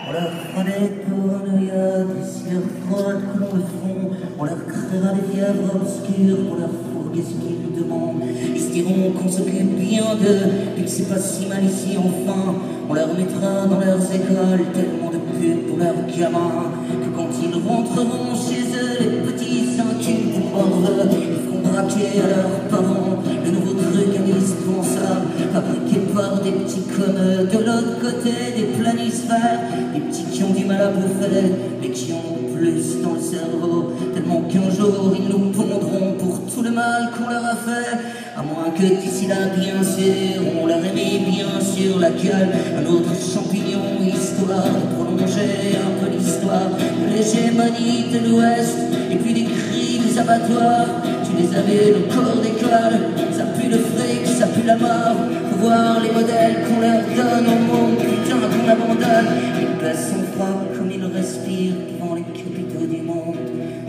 On leur fera des paranoïades, des cieux froides que l'on le front. On leur créera des fièvres obscures pour leur fourguer ce qu'ils demandent. Ils se diront qu'on s'occupe bien d'eux, puis que c'est pas si mal ici enfin. On leur mettra dans leurs écoles tellement de pubs pour leurs gamins que quand ils rentreront chez eux, les petits s'incultent pour eux. Ils feront braquer à leurs parents le nouveau truc indispensable, fabriqué par des petits comme eux. De l'autre côté des planisphères, des petits qui ont du mal à bouffer, mais qui ont plus dans le cerveau, tellement qu'un jour ils nous pondront pour tout le mal qu'on leur a fait. À moins que d'ici là, bien sûr, on leur ait mis bien sur la gueule un autre champignon, histoire de prolonger un peu l'histoire de l'hégémonie de l'Ouest, et puis des cris des abattoirs. Tu les avais, le corps d'école, ça pue le fric, ça pue la mort. Faut voir les modèles qu'on leur donne au monde, putain qu'on abandonne. Ils baissent son frappe comme ils respirent devant les capitaux du monde.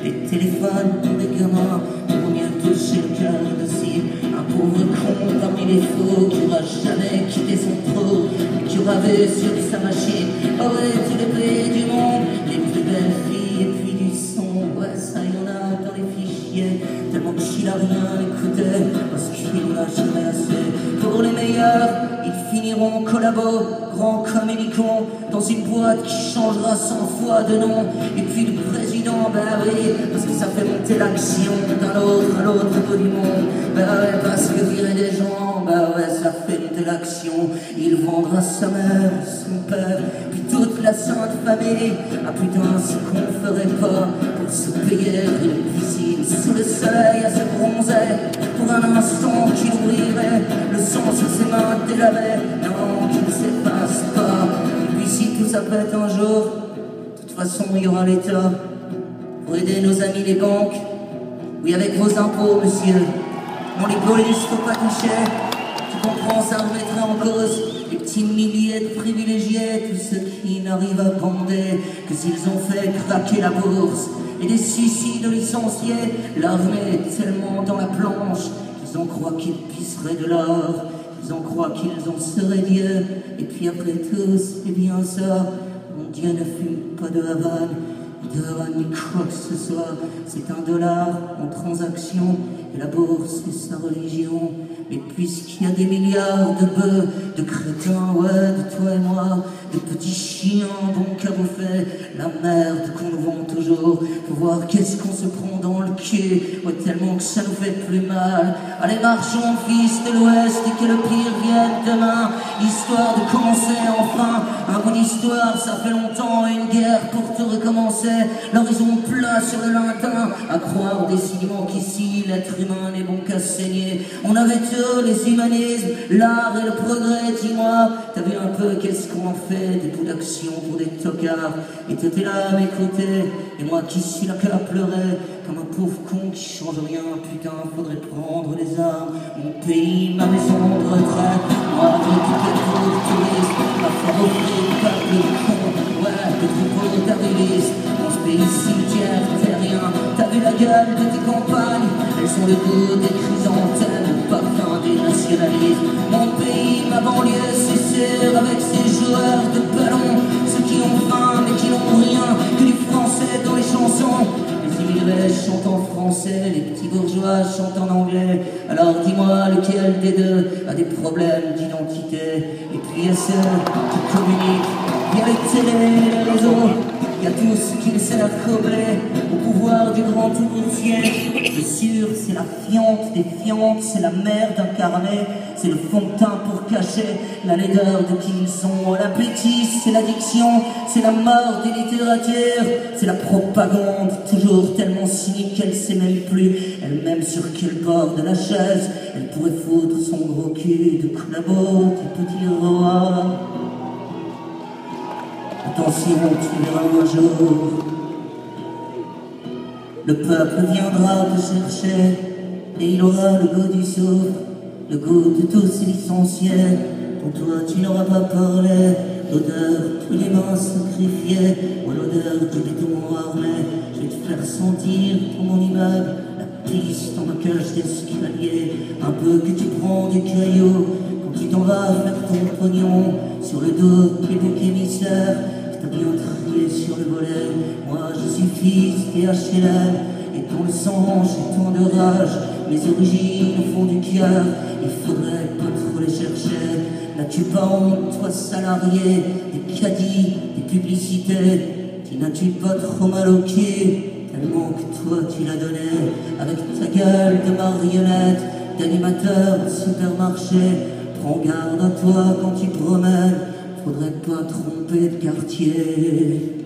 Des téléphones pour des gamins pour mieux toucher le cœur de cible. Un pauvre con parmi les faux qui aura jamais quitté son trou, qui aura vu sur sa machine, oh ouais, tous les pays du monde, les plus belles filles et puis du son. Ouais, ça y en a dans les fichiers, tellement qu'il a rien écouté, parce qu'il n'en a jamais assez. Pour les meilleurs, ils finiront collabo, grands comme Hélicon, dans une boîte qui changera 100 fois de nom. Et puis le président, bah oui, parce que ça fait monter l'action d'un autre à l'autre bout du monde. Bah ouais, parce que virer des gens, bah ouais, ça fait monter l'action. Il vendra sa mère, son père, puis toute la sainte famille. Ah putain, ce qu'on ferait pas pour se payer une piscine sous le soleil à se bronzer, pour un instant qu'il ouvrirait le sang sur ses mains délavées. Non, qu'il ne s'efface pas. Et puis si tout ça pète un jour, de toute façon il y aura l'État pour aider nos amis les banques. Oui, avec vos impôts, monsieur. Non, les polices, faut pas toucher. Tu comprends, ça remettrait en cause les petits milliers de privilégiés, tous ceux qui n'arrivent à bander que s'ils ont fait craquer la bourse. Et des suicides licenciés, l'armée est tellement dans la planche qu'ils en croient qu'ils pisseraient de l'or, ils en croient qu'ils en seraient Dieu. Et puis après tout, c'est bien ça, mon Dieu ne fume pas de Havane, ni quoi que ce soit. C'est $1 en transaction, et la bourse est sa religion. Et puisqu'il y a des milliards de bœufs, de crétins, ouais, de toi et moi, de petits chiens bons qu'à bouffer, la merde qu'on nous vend toujours, faut voir qu'est-ce qu'on se prend dans le cul, ouais, tellement que ça nous fait plus mal. Allez, marchons, fils de l'Ouest, et que le pire vienne demain, histoire de commencer enfin un bout d'histoire. Ça fait longtemps, une guerre pour tout recommencer, l'horizon plat sur le lointain, à croire décidément qu'ici l'être humain n'est bon qu'à saigner. On avait tous les humanismes, l'art et le progrès. Dis-moi, t'as vu un peu qu'est-ce qu'on en fait des bouts d'action pour des tocards? Et t'étais là à m'écouter, et moi qui suis là qu'à pleurer comme un pauvre con qui change rien. Putain, faudrait prendre les armes, mon pays, ma maison de retraite, moi m'occuper pour le tourisme, ma faire offrir par le con, ouais, le troupeau d'arrivistes. Dans ce pays cimetière, t'es rien, t'as vu la gueule de tes campagnes, elles sont le goût des chrysanthèmes, le parfum des nationalismes. Mon pays, ma banlieue, c'est sûr, avec ses joueurs de ballon, ceux qui ont faim mais qui n'ont rien que du français dans les chansons. Les immigrés chantent en français, les petits bourgeois chantent en anglais. Alors dis-moi lequel des deux a des problèmes d'identité? Et puis il y a ceux qui communiquent, il y a les télés, les réseaux, il y a tout ce qui les a coblés au pouvoir du grand tout entier. C'est sûr, c'est la fiente des fientes, c'est la merde incarnée, c'est le fond de teint pour cacher la laideur de qui ils sont. La bêtise, c'est l'addiction, c'est la mort des littératures, c'est la propagande, toujours tellement cynique qu'elle sait même plus elle-même sur quel bord de la chaise elle pourrait foutre son gros cul de collabo, des petits rois. Attention, tu verras un jour, le peuple viendra te chercher, et il aura le goût du souffle, le goût de tous ces licenciés dont toi tu n'auras pas parlé, l'odeur de tous les mains sacrifiées, ou l'odeur du béton armé. Je vais te faire sentir pour mon immeuble la piste dans ma cage d'escalier, un peu que tu prends du caillou quand tu t'en vas faire ton pognon sur le dos des boucs émissaires. t'as bien trié sur le volet. Moi je suis fils des HLM, et dans le sang j'ai tant de rage. Mes origines au fond du cœur, il faudrait pas trop les chercher. N'as-tu pas honte, toi salarié, des caddies, des publicités? N'as-tu pas trop mal au pied, tellement que toi tu l'as donné, avec ta gueule de marionnette, d'animateur de supermarché? Prends garde à toi quand tu promènes, faudrait pas tromper de quartier.